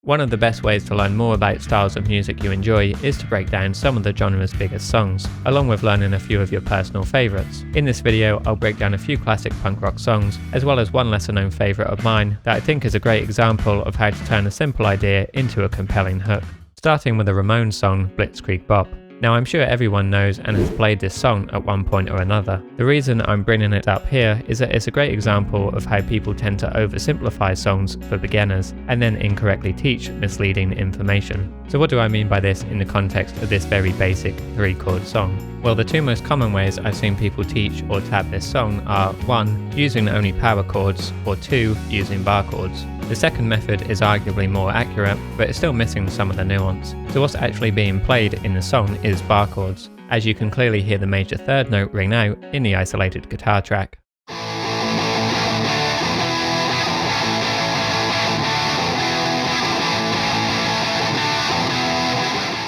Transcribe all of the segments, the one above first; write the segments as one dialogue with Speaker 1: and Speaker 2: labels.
Speaker 1: One of the best ways to learn more about styles of music you enjoy is to break down some of the genre's biggest songs, along with learning a few of your personal favourites. In this video, I'll break down a few classic punk rock songs, as well as one lesser known favourite of mine that I think is a great example of how to turn a simple idea into a compelling hook. Starting with the Ramones song, Blitzkrieg Bop. Now I'm sure everyone knows and has played this song at one point or another. The reason I'm bringing it up here is that it's a great example of how people tend to oversimplify songs for beginners and then incorrectly teach misleading information. So what do I mean by this in the context of this very basic 3-chord song? Well, the two most common ways I've seen people teach or tab this song are 1. Using only power chords, or 2. Using bar chords. The second method is arguably more accurate, but it's still missing some of the nuance. So what's actually being played in the song is bar chords, as you can clearly hear the major third note ring out in the isolated guitar track.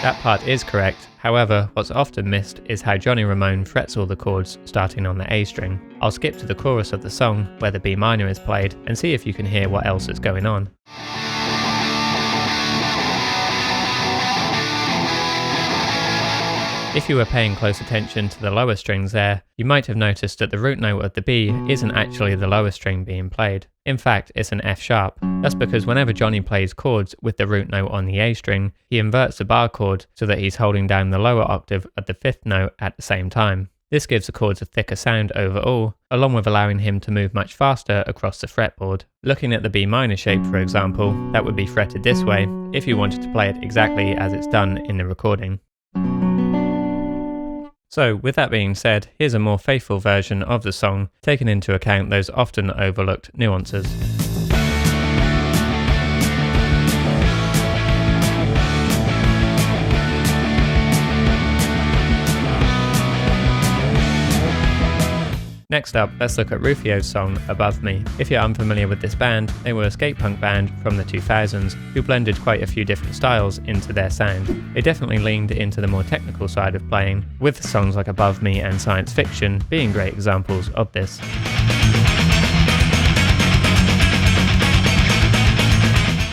Speaker 1: That part is correct, however, what's often missed is how Johnny Ramone frets all the chords starting on the A string. I'll skip to the chorus of the song, where the B minor is played, and see if you can hear what else is going on. If you were paying close attention to the lower strings there, you might have noticed that the root note of the B isn't actually the lower string being played. In fact, it's an F sharp. That's because whenever Johnny plays chords with the root note on the A string, he inverts the bar chord so that he's holding down the lower octave of the 5th note at the same time. This gives the chords a thicker sound overall, along with allowing him to move much faster across the fretboard. Looking at the B minor shape, for example, that would be fretted this way if you wanted to play it exactly as it's done in the recording. So, with that being said, here's a more faithful version of the song, taking into account those often overlooked nuances. Next up, let's look at Rufio's song, Above Me. If you're unfamiliar with this band, they were a skate punk band from the 2000s who blended quite a few different styles into their sound. They definitely leaned into the more technical side of playing, with songs like Above Me and Science Fiction being great examples of this.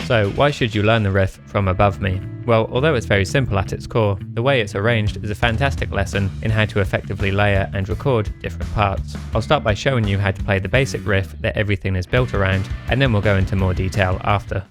Speaker 1: So, why should you learn the riff from Above Me? Well, although it's very simple at its core, the way it's arranged is a fantastic lesson in how to effectively layer and record different parts. I'll start by showing you how to play the basic riff that everything is built around, and then we'll go into more detail after.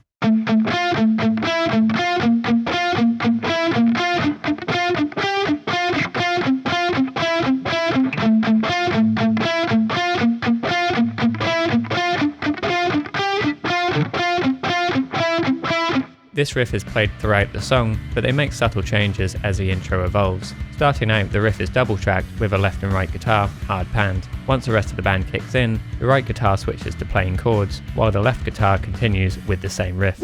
Speaker 1: This riff is played throughout the song, but they make subtle changes as the intro evolves. Starting out, the riff is double-tracked with a left and right guitar, hard panned. Once the rest of the band kicks in, the right guitar switches to playing chords, while the left guitar continues with the same riff.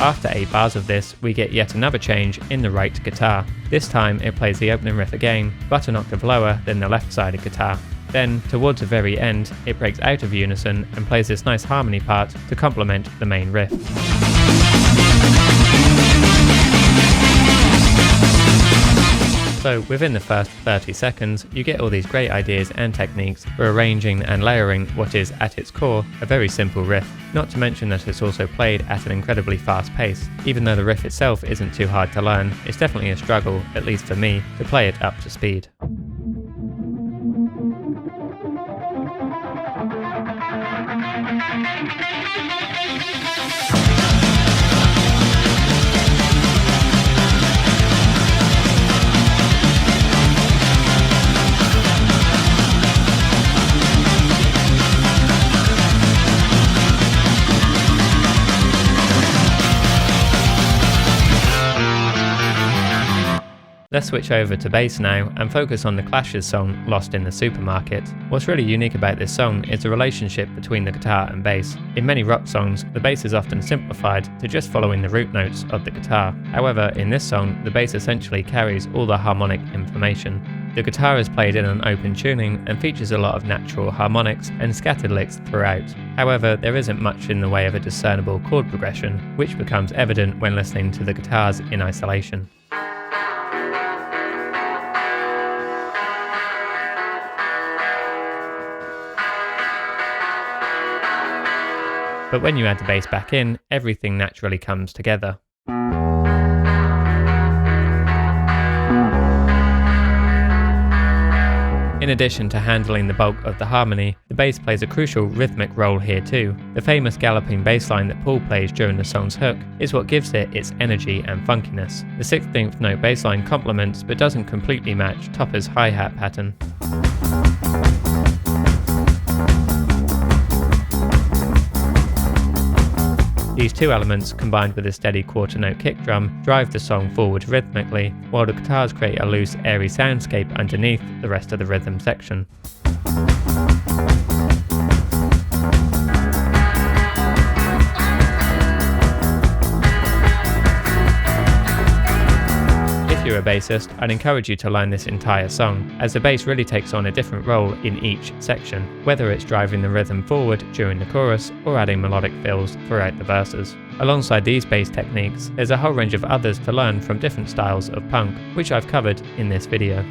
Speaker 1: After 8 bars of this, we get yet another change in the right guitar. This time it plays the opening riff again, but an octave lower than the left-sided guitar. Then, towards the very end, it breaks out of unison and plays this nice harmony part to complement the main riff. So within the first 30 seconds, you get all these great ideas and techniques for arranging and layering what is, at its core, a very simple riff. Not to mention that it's also played at an incredibly fast pace. Even though the riff itself isn't too hard to learn, it's definitely a struggle, at least for me, to play it up to speed. Let's switch over to bass now and focus on the Clash's song Lost in the Supermarket. What's really unique about this song is the relationship between the guitar and bass. In many rock songs, the bass is often simplified to just following the root notes of the guitar. However, in this song, the bass essentially carries all the harmonic information. The guitar is played in an open tuning and features a lot of natural harmonics and scattered licks throughout. However, there isn't much in the way of a discernible chord progression, which becomes evident when listening to the guitars in isolation. but when you add the bass back in, everything naturally comes together. In addition to handling the bulk of the harmony, the bass plays a crucial rhythmic role here too. The famous galloping bass line that Paul plays during the song's hook is what gives it its energy and funkiness. The 16th note bass line complements but doesn't completely match Topper's hi-hat pattern. These two elements, combined with a steady quarter note kick drum, drive the song forward rhythmically, while the guitars create a loose, airy soundscape underneath the rest of the rhythm section. If you're a bassist, I'd encourage you to learn this entire song, as the bass really takes on a different role in each section, whether it's driving the rhythm forward during the chorus or adding melodic fills throughout the verses. Alongside these bass techniques, there's a whole range of others to learn from different styles of punk, which I've covered in this video.